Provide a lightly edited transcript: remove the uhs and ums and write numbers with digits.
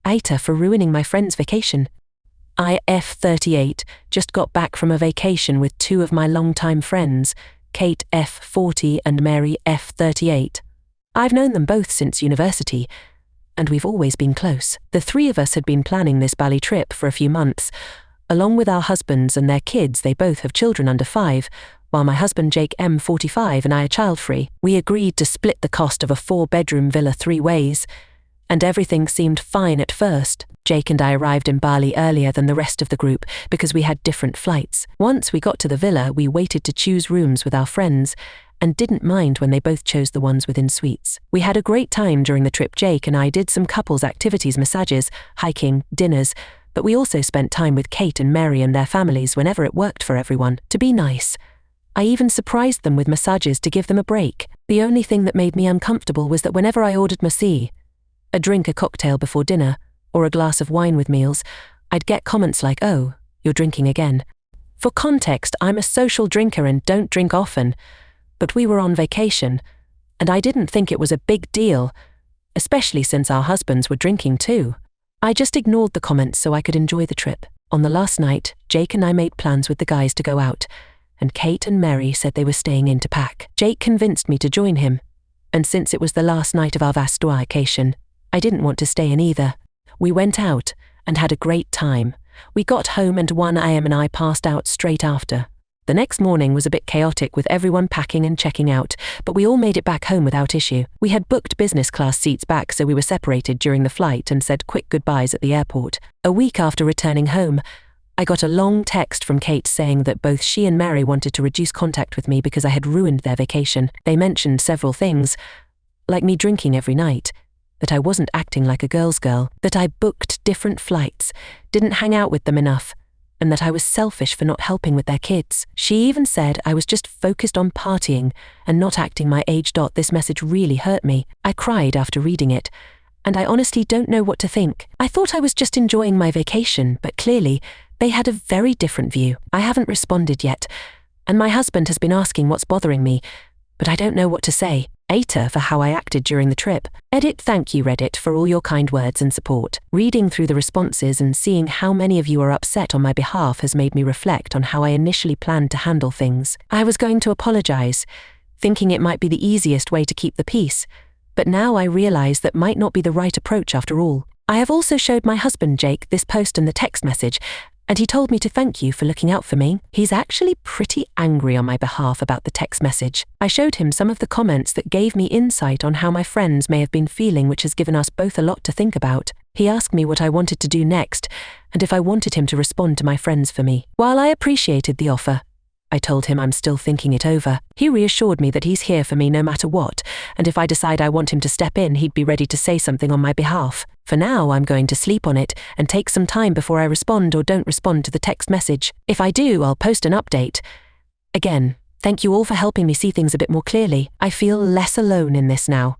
AITA for ruining my friend's vacation. I, F38, just got back from a vacation with two of my longtime friends, Kate, F40, and Mary, F38. I've known them both since university, and we've always been close. The three of us had been planning this Bali trip for a few months. Along with our husbands and their kids, they both have children under 5, while my husband Jake, M45, and I are child-free. We agreed to split the cost of a 4-bedroom villa 3 ways, and everything seemed fine at first. Jake and I arrived in Bali earlier than the rest of the group because we had different flights. Once we got to the villa, we waited to choose rooms with our friends and didn't mind when they both chose the ones within suites. We had a great time during the trip. Jake and I did some couples activities, massages, hiking, dinners, but we also spent time with Kate and Mary and their families whenever it worked for everyone. To be nice, I even surprised them with massages to give them a break. The only thing that made me uncomfortable was that whenever I ordered massi, a drink, a cocktail before dinner, or a glass of wine with meals, I'd get comments like, "Oh, you're drinking again." For context, I'm a social drinker and don't drink often, but we were on vacation, and I didn't think it was a big deal, especially since our husbands were drinking too. I just ignored the comments so I could enjoy the trip. On the last night, Jake and I made plans with the guys to go out, and Kate and Mary said they were staying in to pack. Jake convinced me to join him, and since it was the last night of our vacation, I didn't want to stay in either. We went out and had a great time. We got home and 1 a.m. and I passed out straight after. The next morning was a bit chaotic with everyone packing and checking out, but we all made it back home without issue. We had booked business class seats back, so we were separated during the flight and said quick goodbyes at the airport. A week after returning home, I got a long text from Kate saying that both she and Mary wanted to reduce contact with me because I had ruined their vacation. They mentioned several things, like me drinking every night, that I wasn't acting like a girl's girl, that I booked different flights, didn't hang out with them enough, and that I was selfish for not helping with their kids. She even said I was just focused on partying and not acting my age. This message really hurt me. I cried after reading it, and I honestly don't know what to think. I thought I was just enjoying my vacation, but clearly they had a very different view. I haven't responded yet, and my husband has been asking what's bothering me, but I don't know what to say. AITA for how I acted during the trip. Edit. Thank you, Reddit, for all your kind words and support. Reading through the responses and seeing how many of you are upset on my behalf has made me reflect on how I initially planned to handle things. I was going to apologize, thinking it might be the easiest way to keep the peace, but now I realize that might not be the right approach after all. I have also showed my husband Jake this post and the text message, and he told me to thank you for looking out for me. He's actually pretty angry on my behalf about the text message. I showed him some of the comments that gave me insight on how my friends may have been feeling, which has given us both a lot to think about. He asked me what I wanted to do next, and if I wanted him to respond to my friends for me. While I appreciated the offer, I told him I'm still thinking it over. He reassured me that he's here for me no matter what, and if I decide I want him to step in, he'd be ready to say something on my behalf. For now, I'm going to sleep on it and take some time before I respond or don't respond to the text message. If I do, I'll post an update. Again, thank you all for helping me see things a bit more clearly. I feel less alone in this now.